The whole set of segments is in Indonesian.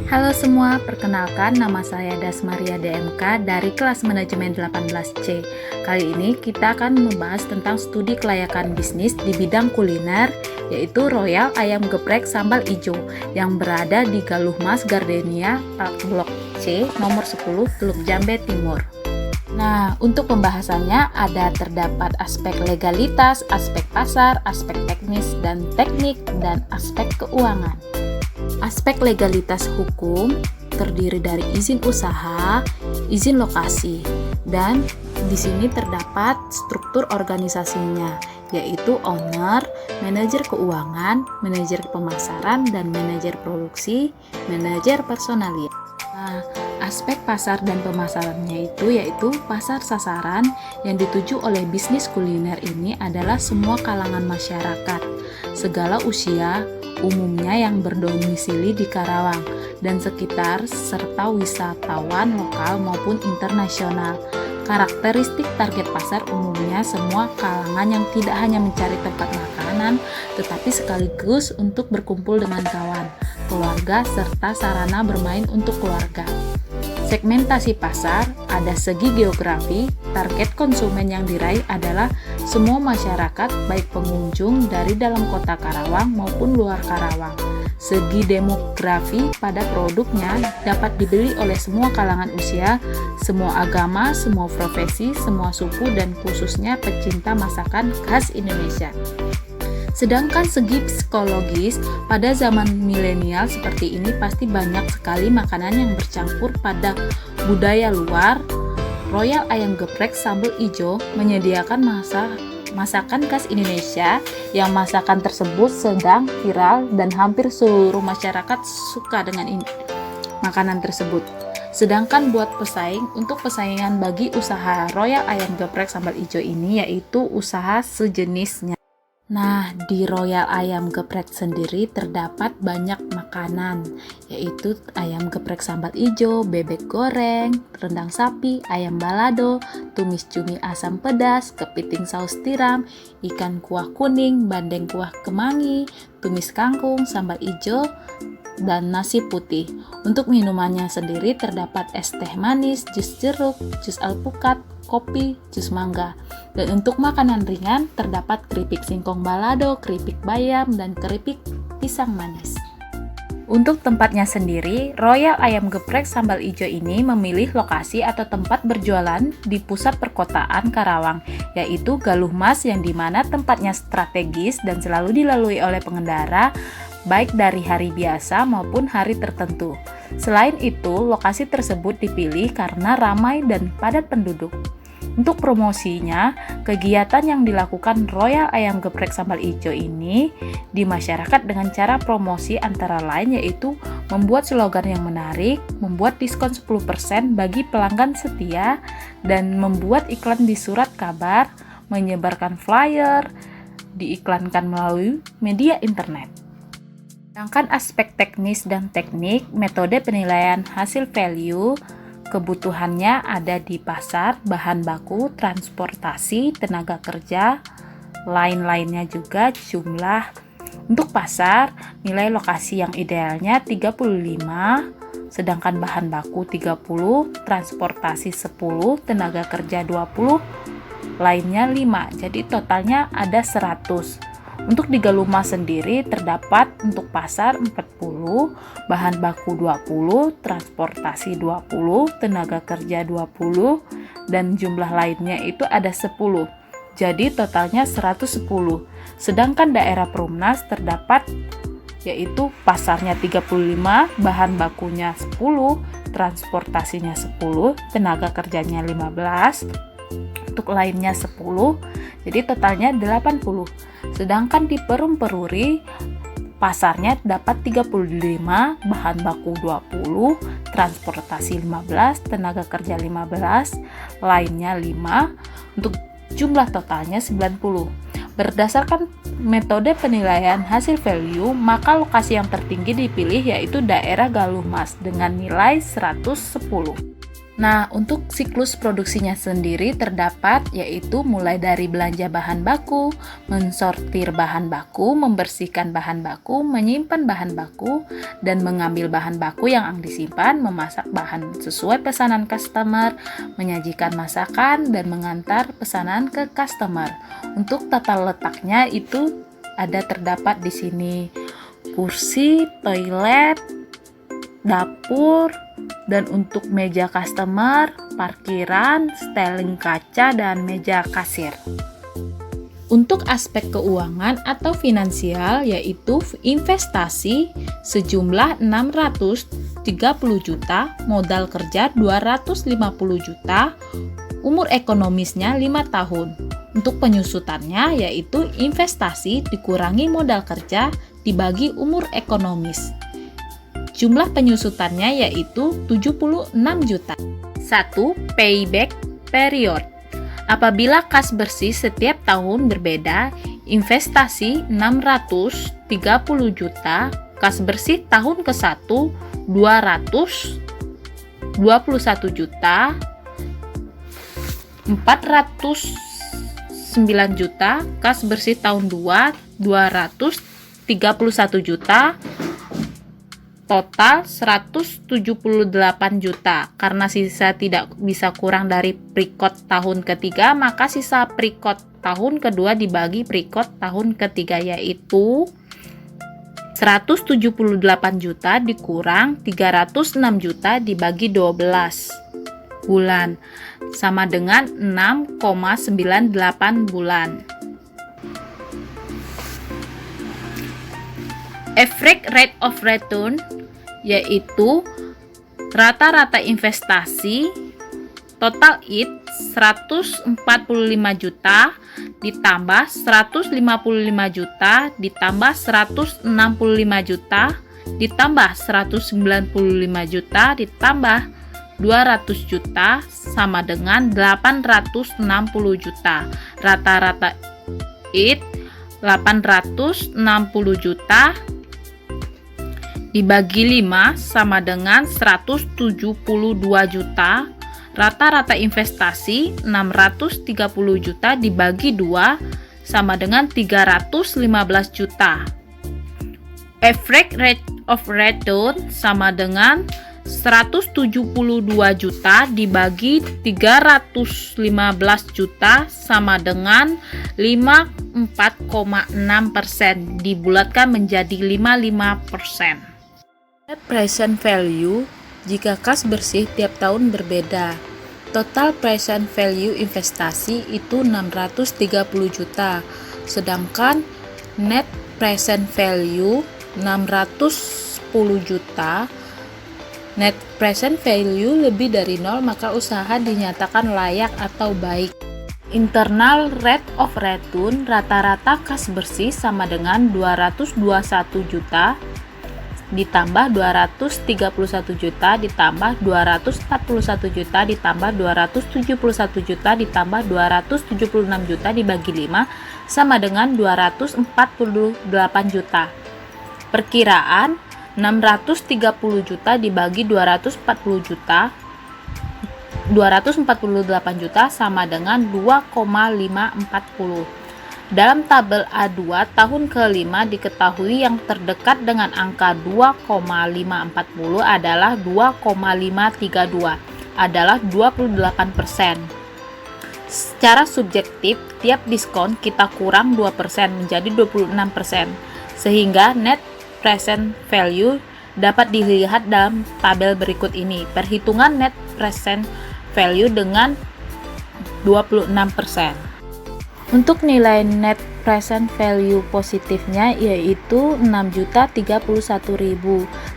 Halo semua, perkenalkan nama saya Dasmaria DMK dari kelas manajemen 18C. Kali ini kita akan membahas tentang studi kelayakan bisnis di bidang kuliner, yaitu Royal Ayam Geprek Sambal Ijo yang berada di Galuh Mas Gardenia, Blok C, nomor 10, Teluk Jambe Timur. Nah, untuk pembahasannya terdapat aspek legalitas, aspek pasar, aspek teknis dan teknik, dan aspek keuangan. Aspek legalitas hukum terdiri dari izin usaha, izin lokasi, dan di sini terdapat struktur organisasinya, yaitu owner, manajer keuangan, manajer pemasaran, dan manajer produksi, manajer personalia. Nah, aspek pasar dan pemasarannya yaitu pasar sasaran yang dituju oleh bisnis kuliner ini adalah semua kalangan masyarakat, segala usia, umumnya yang berdomisili di Karawang dan sekitar serta wisatawan lokal maupun internasional. Karakteristik target pasar umumnya semua kalangan yang tidak hanya mencari tempat makanan, tetapi sekaligus untuk berkumpul dengan kawan, keluarga, serta sarana bermain untuk keluarga. Segmentasi pasar, ada segi geografi, target konsumen yang diraih adalah semua masyarakat baik pengunjung dari dalam kota Karawang maupun luar Karawang. Segi demografi pada produknya dapat dibeli oleh semua kalangan usia, semua agama, semua profesi, semua suku, dan khususnya pecinta masakan khas Indonesia. Sedangkan segi psikologis, pada zaman milenial seperti ini pasti banyak sekali makanan yang bercampur pada budaya luar. Royal Ayam Geprek Sambal Ijo menyediakan masakan khas Indonesia yang masakan tersebut sedang viral dan hampir seluruh masyarakat suka dengan makanan tersebut. Sedangkan buat pesaing, untuk persaingan bagi usaha Royal Ayam Geprek Sambal Ijo ini yaitu usaha sejenisnya. Nah, di Royal Ayam Geprek sendiri terdapat banyak makanan, yaitu ayam geprek sambal ijo, bebek goreng, rendang sapi, ayam balado, tumis cumi asam pedas, kepiting saus tiram, ikan kuah kuning, bandeng kuah kemangi, tumis kangkung, sambal ijo, dan nasi putih. Untuk minumannya sendiri terdapat es teh manis, jus jeruk, jus alpukat, kopi, jus mangga. Dan untuk makanan ringan terdapat keripik singkong balado, keripik bayam, dan keripik pisang manis. Untuk tempatnya sendiri, Royal Ayam Geprek Sambal Ijo ini memilih lokasi atau tempat berjualan di pusat perkotaan Karawang, yaitu Galuh Mas, yang dimana tempatnya strategis dan selalu dilalui oleh pengendara baik dari hari biasa maupun hari tertentu. Selain itu, lokasi tersebut dipilih karena ramai dan padat penduduk. Untuk promosinya, kegiatan yang dilakukan Royal Ayam Geprek Sambal Ijo ini di masyarakat dengan cara promosi antara lain yaitu membuat slogan yang menarik, membuat diskon 10% bagi pelanggan setia, dan membuat iklan di surat kabar, menyebarkan flyer, diiklankan melalui media internet. Sedangkan aspek teknis dan teknik, metode penilaian hasil value, kebutuhannya ada di pasar, bahan baku, transportasi, tenaga kerja, lain-lainnya juga jumlah. Untuk pasar, nilai lokasi yang idealnya 35, sedangkan bahan baku 30, transportasi 10, tenaga kerja 20, lainnya 5. Jadi totalnya ada 100. Untuk di Galuh Mas sendiri terdapat untuk pasar 40, bahan baku 20, transportasi 20, tenaga kerja 20, dan jumlah lainnya itu ada 10. Jadi totalnya 110. Sedangkan daerah Perumnas terdapat yaitu pasarnya 35, bahan bakunya 10, transportasinya 10, tenaga kerjanya 15, untuk lainnya 10, jadi totalnya 80. Sedangkan di Perum Peruri pasarnya dapat 35, bahan baku 20, transportasi 15, tenaga kerja 15, lainnya 5, untuk jumlah totalnya 90. Berdasarkan metode penilaian hasil value, maka lokasi yang tertinggi dipilih yaitu daerah Galuh Mas dengan nilai 110. Nah, untuk siklus produksinya sendiri terdapat yaitu mulai dari belanja bahan baku, mensortir bahan baku, membersihkan bahan baku, menyimpan bahan baku, dan mengambil bahan baku yang disimpan, memasak bahan sesuai pesanan customer, menyajikan masakan, dan mengantar pesanan ke customer. Untuk tata letaknya itu terdapat di sini kursi, toilet, dapur, dan untuk meja customer, parkiran, styling kaca, dan meja kasir. Untuk aspek keuangan atau finansial yaitu investasi sejumlah 630 juta, modal kerja 250 juta, umur ekonomisnya 5 tahun. Untuk penyusutannya yaitu investasi dikurangi modal kerja dibagi umur ekonomis. Jumlah penyusutannya yaitu 76 juta. 1. Payback period. Apabila kas bersih setiap tahun berbeda, investasi 630 juta, kas bersih tahun ke-1 221 juta, 409 juta, kas bersih tahun 2 231 juta, total 178 juta. Karena sisa tidak bisa kurang dari pre-cost tahun ketiga, maka sisa pre-cost tahun kedua dibagi pre-cost tahun ketiga yaitu 178 juta dikurang 306 juta dibagi 12 bulan sama dengan 6,98 bulan. Average rate of return yaitu rata-rata investasi total IT 145 juta ditambah 155 juta ditambah 165 juta ditambah 195 juta ditambah 200 juta sama dengan 860 juta. Rata-rata IT 860 juta dibagi 5 sama dengan 172 juta. Rata-rata investasi 630 juta dibagi 2 sama dengan 315 juta. Average rate of return sama dengan 172 juta dibagi 315 juta sama dengan 54,6%, dibulatkan menjadi 55%. Net present value jika kas bersih tiap tahun berbeda. Total present value investasi itu 630 juta, sedangkan net present value 610 juta. Net present value lebih dari 0 maka usaha dinyatakan layak atau baik. Internal rate of return rata-rata kas bersih sama dengan 221 juta ditambah 231 juta ditambah 241 juta ditambah 271 juta ditambah 276 juta dibagi 5 sama dengan 248 juta. Perkiraan 630 juta dibagi 248 juta sama dengan 2,540. Dalam tabel A2 tahun ke-5 diketahui yang terdekat dengan angka 2,540 adalah 2,532 adalah 28%. Secara subjektif, tiap diskon kita kurang 2% menjadi 26%, sehingga net present value dapat dilihat dalam tabel berikut ini. Perhitungan net present value dengan 26%. Untuk nilai net present value positifnya yaitu 6.031.000,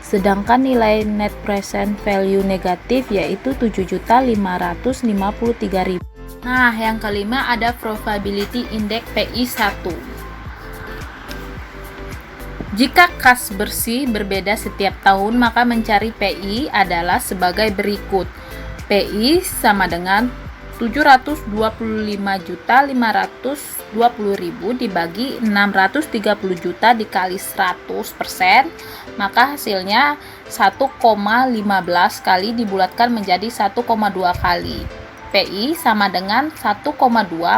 sedangkan nilai net present value negatif yaitu 7.553.000. Nah, yang kelima ada probability index PI1. Jika kas bersih berbeda setiap tahun, maka mencari PI adalah sebagai berikut. PI sama dengan 725.520.000 dibagi 630 juta dikali 100%, maka hasilnya 1,15 kali dibulatkan menjadi 1,2 kali. PI sama dengan 1,2,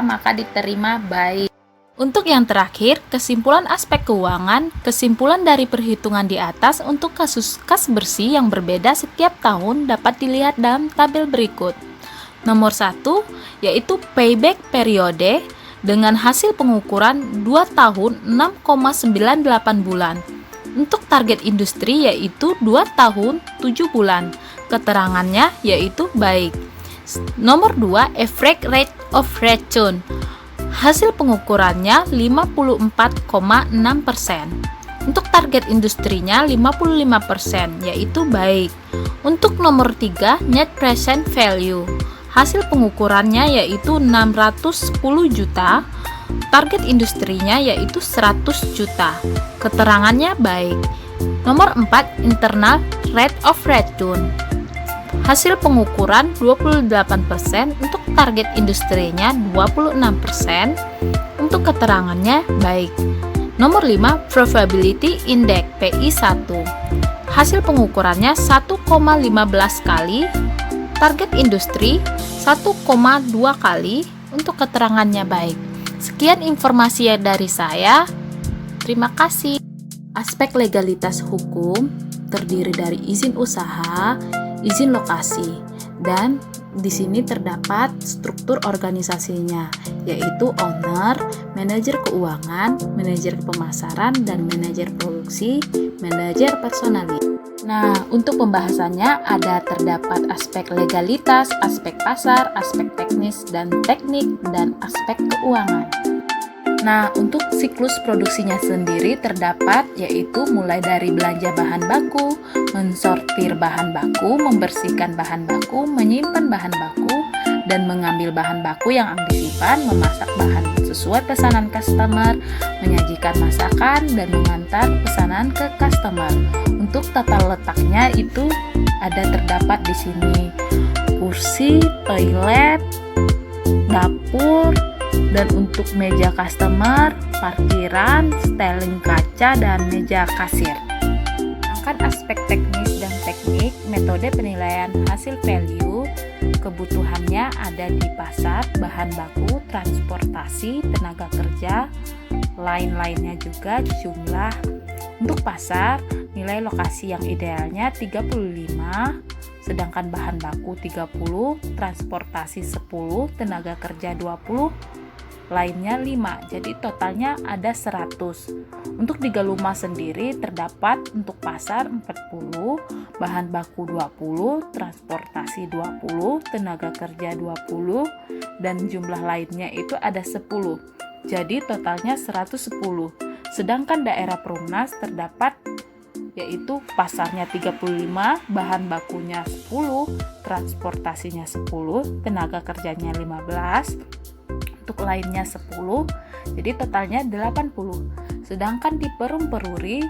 maka diterima baik. Untuk yang terakhir, kesimpulan aspek keuangan, kesimpulan dari perhitungan di atas untuk kasus kas bersih yang berbeda setiap tahun dapat dilihat dalam tabel berikut. Nomor 1, yaitu payback periode dengan hasil pengukuran 2 tahun 6,98 bulan. Untuk target industri yaitu 2 tahun 7 bulan. Keterangannya yaitu baik. Nomor 2, average rate of return. Hasil pengukurannya 54,6%. Untuk target industrinya 55%, yaitu baik. Untuk nomor 3, net present value. Hasil pengukurannya yaitu 610 juta. Target industrinya yaitu 100 juta. Keterangannya baik. Nomor 4, internal rate of return. Hasil pengukuran 28%, untuk target industrinya 26%, untuk keterangannya baik. Nomor 5, probability index PI1. Hasil pengukurannya 1,15 kali, target industri 1,2 kali, untuk keterangannya baik. Sekian informasi dari saya. Terima kasih. Aspek legalitas hukum terdiri dari izin usaha, izin lokasi, dan di sini terdapat struktur organisasinya, yaitu owner, manajer keuangan, manajer pemasaran, dan manajer produksi, manajer personalis. Nah, untuk pembahasannya terdapat aspek legalitas, aspek pasar, aspek teknis dan teknik, dan aspek keuangan. Nah, untuk siklus produksinya sendiri terdapat yaitu mulai dari belanja bahan baku, mensortir bahan baku, membersihkan bahan baku, menyimpan bahan baku, dan mengambil bahan baku yang disimpan, memasak bahan sesuai pesanan customer, menyajikan masakan, dan mengantar pesanan ke customer. Untuk tata letaknya itu terdapat di sini kursi, toilet, dapur, dan untuk meja customer, parkiran, styling kaca, dan meja kasir. Sedangkan aspek teknis dan teknik, metode penilaian hasil value, kebutuhannya ada di pasar, bahan baku, transportasi, tenaga kerja, lain-lainnya juga jumlah. Untuk pasar, nilai lokasi yang idealnya 35, sedangkan bahan baku 30, transportasi 10, tenaga kerja 20, lainnya 5, jadi totalnya ada 100. Untuk di Galuma sendiri terdapat untuk pasar 40, bahan baku 20, transportasi 20, tenaga kerja 20, dan jumlah lainnya itu ada 10, jadi totalnya 110. Sedangkan daerah Perumnas terdapat yaitu pasarnya 35, bahan bakunya 10, transportasinya 10, tenaga kerjanya 15, untuk lainnya 10, jadi totalnya 80. Sedangkan di Perum Peruri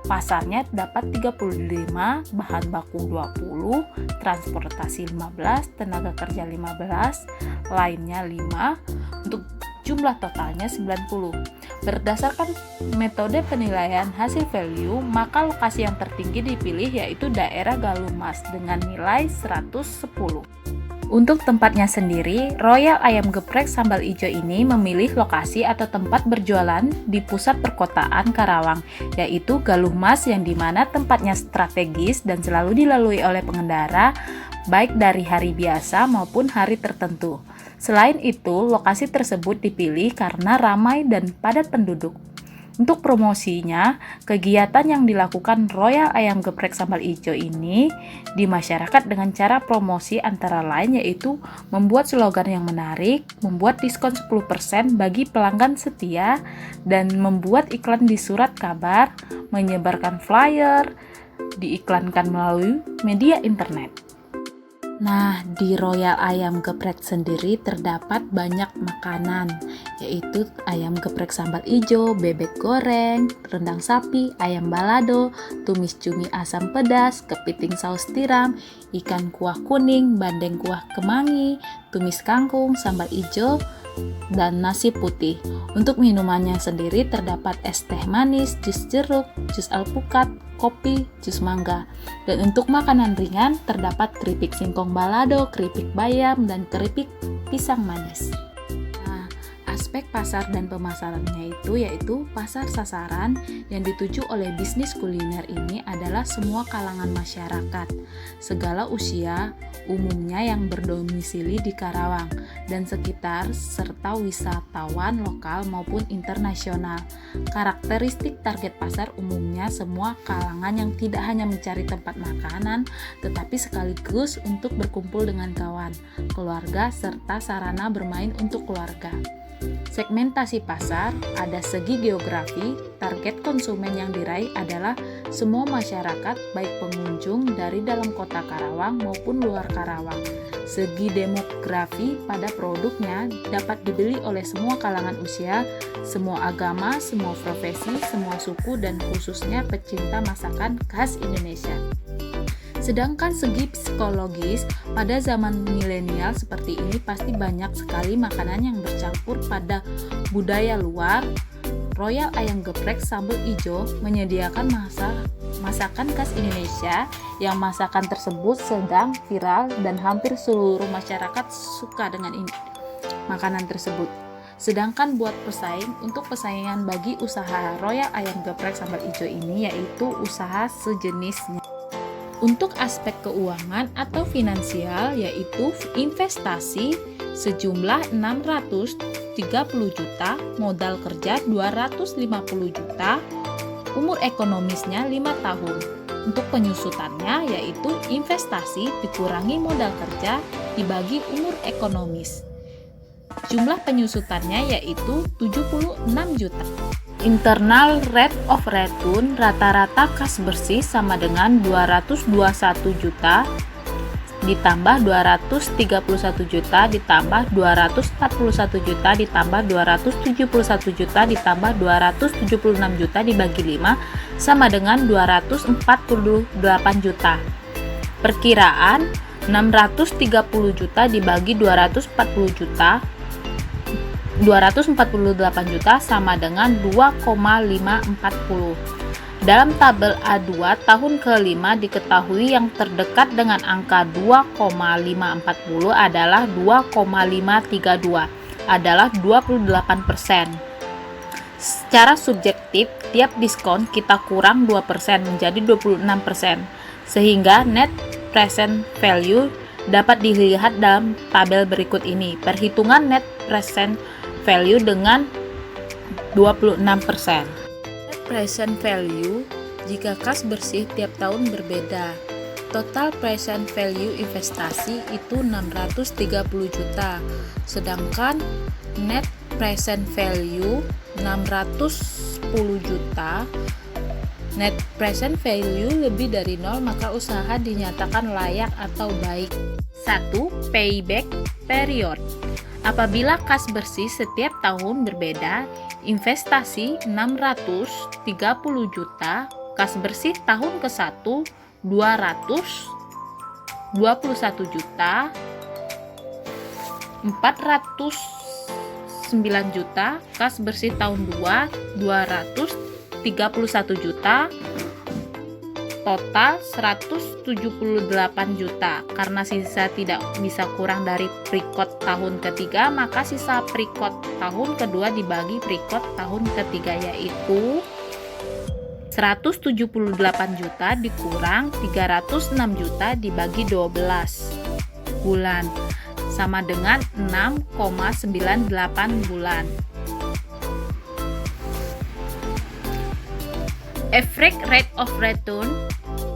pasarnya dapat 35, bahan baku 20, transportasi 15, tenaga kerja 15, lainnya 5, untuk jumlah totalnya 90. Berdasarkan metode penilaian hasil value, maka lokasi yang tertinggi dipilih yaitu daerah Galumas dengan nilai 110. Untuk tempatnya sendiri, Royal Ayam Geprek Sambal Ijo ini memilih lokasi atau tempat berjualan di pusat perkotaan Karawang, yaitu Galumas, yang dimana tempatnya strategis dan selalu dilalui oleh pengendara, baik dari hari biasa maupun hari tertentu. Selain itu, lokasi tersebut dipilih karena ramai dan padat penduduk. Untuk promosinya, kegiatan yang dilakukan Royal Ayam Geprek Sambal Ijo ini di masyarakat dengan cara promosi antara lain yaitu membuat slogan yang menarik, membuat diskon 10% bagi pelanggan setia, dan membuat iklan di surat kabar, menyebarkan flyer, diiklankan melalui media internet. Nah, di Royal Ayam Geprek sendiri terdapat banyak makanan, yaitu ayam geprek sambal ijo, bebek goreng, rendang sapi, ayam balado, tumis cumi asam pedas, kepiting saus tiram, ikan kuah kuning, bandeng kuah kemangi, tumis kangkung, sambal ijo, dan nasi putih. Untuk minumannya sendiri terdapat es teh manis, jus jeruk, jus alpukat, kopi, jus mangga. Dan untuk makanan ringan terdapat keripik singkong balado, keripik bayam, dan keripik pisang manis. Aspek pasar dan pemasarannya yaitu pasar sasaran yang dituju oleh bisnis kuliner ini adalah semua kalangan masyarakat, segala usia, umumnya yang berdomisili di Karawang dan sekitar, serta wisatawan lokal maupun internasional. Karakteristik target pasar umumnya semua kalangan yang tidak hanya mencari tempat makanan, tetapi sekaligus untuk berkumpul dengan kawan, keluarga, serta sarana bermain untuk keluarga. Segmentasi pasar, ada segi geografi, target konsumen yang diraih adalah semua masyarakat baik pengunjung dari dalam kota Karawang maupun luar Karawang. Segi demografi pada produknya dapat dibeli oleh semua kalangan usia, semua agama, semua profesi, semua suku, dan khususnya pecinta masakan khas Indonesia. Sedangkan segi psikologis, pada zaman milenial seperti ini pasti banyak sekali makanan yang bercampur pada budaya luar. Royal Ayam Geprek Sambal Ijo menyediakan masakan khas Indonesia yang masakan tersebut sedang viral dan hampir seluruh masyarakat suka dengan makanan tersebut. Sedangkan buat untuk pesaingan bagi usaha Royal Ayam Geprek Sambal Ijo ini yaitu usaha sejenisnya. Untuk aspek keuangan atau finansial yaitu investasi sejumlah 630 juta, modal kerja 250 juta, umur ekonomisnya 5 tahun. Untuk penyusutannya yaitu investasi dikurangi modal kerja dibagi umur ekonomis. Jumlah penyusutannya yaitu 76 juta. Internal rate of return rata-rata kas bersih sama dengan 221 juta ditambah 231 juta ditambah 241 juta ditambah 271 juta ditambah 276 juta dibagi 5 sama dengan 248 juta. Perkiraan 630 juta dibagi 248 juta sama dengan 2,540. Dalam tabel A2 tahun ke-5 diketahui yang terdekat dengan angka 2,540 adalah 2,532 adalah 28%. Secara subjektif, tiap diskon kita kurang 2% menjadi 26%, sehingga net present value dapat dilihat dalam tabel berikut ini. Perhitungan net present value dengan 26%. Net present value jika kas bersih tiap tahun berbeda. Total present value investasi itu 630 juta, sedangkan net present value 610 juta. Net present value lebih dari 0 maka usaha dinyatakan layak atau baik. 1. Payback period. Apabila kas bersih setiap tahun berbeda, investasi 630 juta, kas bersih tahun ke-1 221 juta, 409 juta, kas bersih tahun 2 231 juta, total 178 juta. Karena sisa tidak bisa kurang dari pre-quote tahun ketiga, maka sisa pre-quote tahun kedua dibagi pre-quote tahun ketiga yaitu 178 juta dikurang 306 juta dibagi 12 bulan sama dengan 6,98 bulan. Average rate of return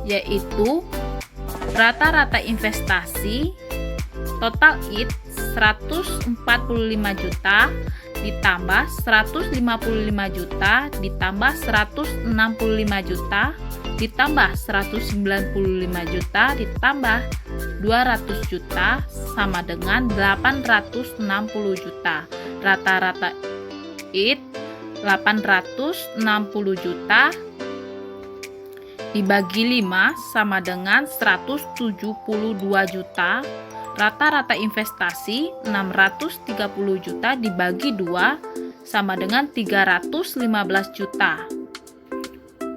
yaitu rata-rata investasi total IT 145 juta ditambah 155 juta ditambah 165 juta ditambah 195 juta ditambah 200 juta sama dengan 860 juta. Rata-rata it 860 juta dibagi 5 sama dengan 172 juta. Rata-rata investasi 630 juta dibagi 2 sama dengan 315 juta.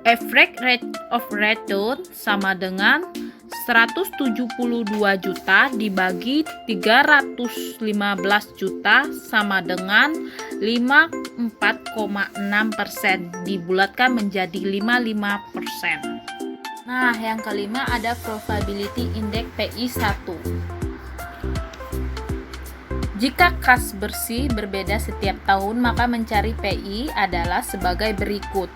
Average rate of return sama dengan 172 juta dibagi 315 juta sama dengan 54,6%, dibulatkan menjadi 55%. Nah, yang kelima ada probability index PI1. Jika kas bersih berbeda setiap tahun, maka mencari PI adalah sebagai berikut.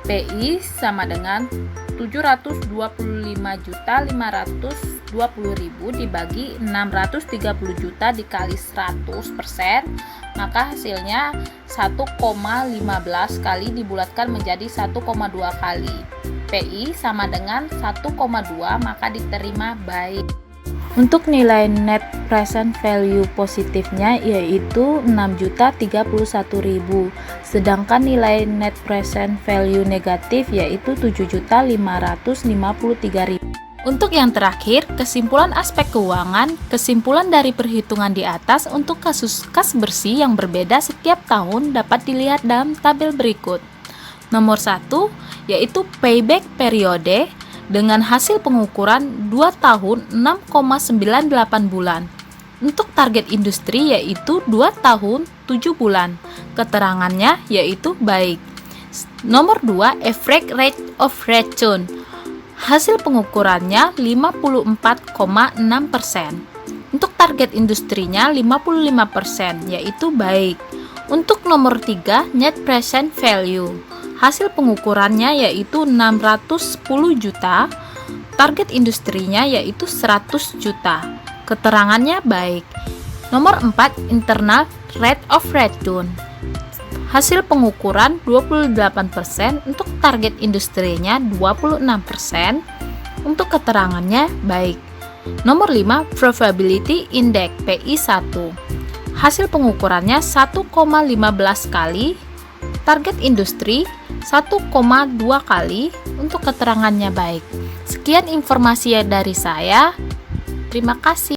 PI sama dengan 725.520.000 dibagi 630 juta dikali 100%, maka hasilnya 1,15 kali dibulatkan menjadi 1,2 kali. PI sama dengan 1,2, maka diterima baik. Untuk nilai net present value positifnya yaitu 6.031.000, sedangkan nilai net present value negatif yaitu 7.553.000. Untuk yang terakhir, kesimpulan aspek keuangan, kesimpulan dari perhitungan di atas untuk kasus kas bersih yang berbeda setiap tahun dapat dilihat dalam tabel berikut. Nomor 1 yaitu payback periode dengan hasil pengukuran 2 tahun 6,98 bulan. Untuk target industri yaitu 2 tahun 7 bulan. Keterangannya yaitu baik. Nomor 2, average rate of return. Hasil pengukurannya 54,6%. Untuk target industrinya 55% yaitu baik. Untuk nomor 3, net present value. Hasil pengukurannya yaitu 610 juta, target industrinya yaitu 100 juta. Keterangannya baik. Nomor 4, internal rate of return. Hasil pengukuran 28%, untuk target industrinya 26%, untuk keterangannya baik. Nomor 5, probability index PI1. Hasil pengukurannya 1,15 kali, target industri 1,2 kali, untuk keterangannya baik. Sekian informasi dari saya. Terima kasih.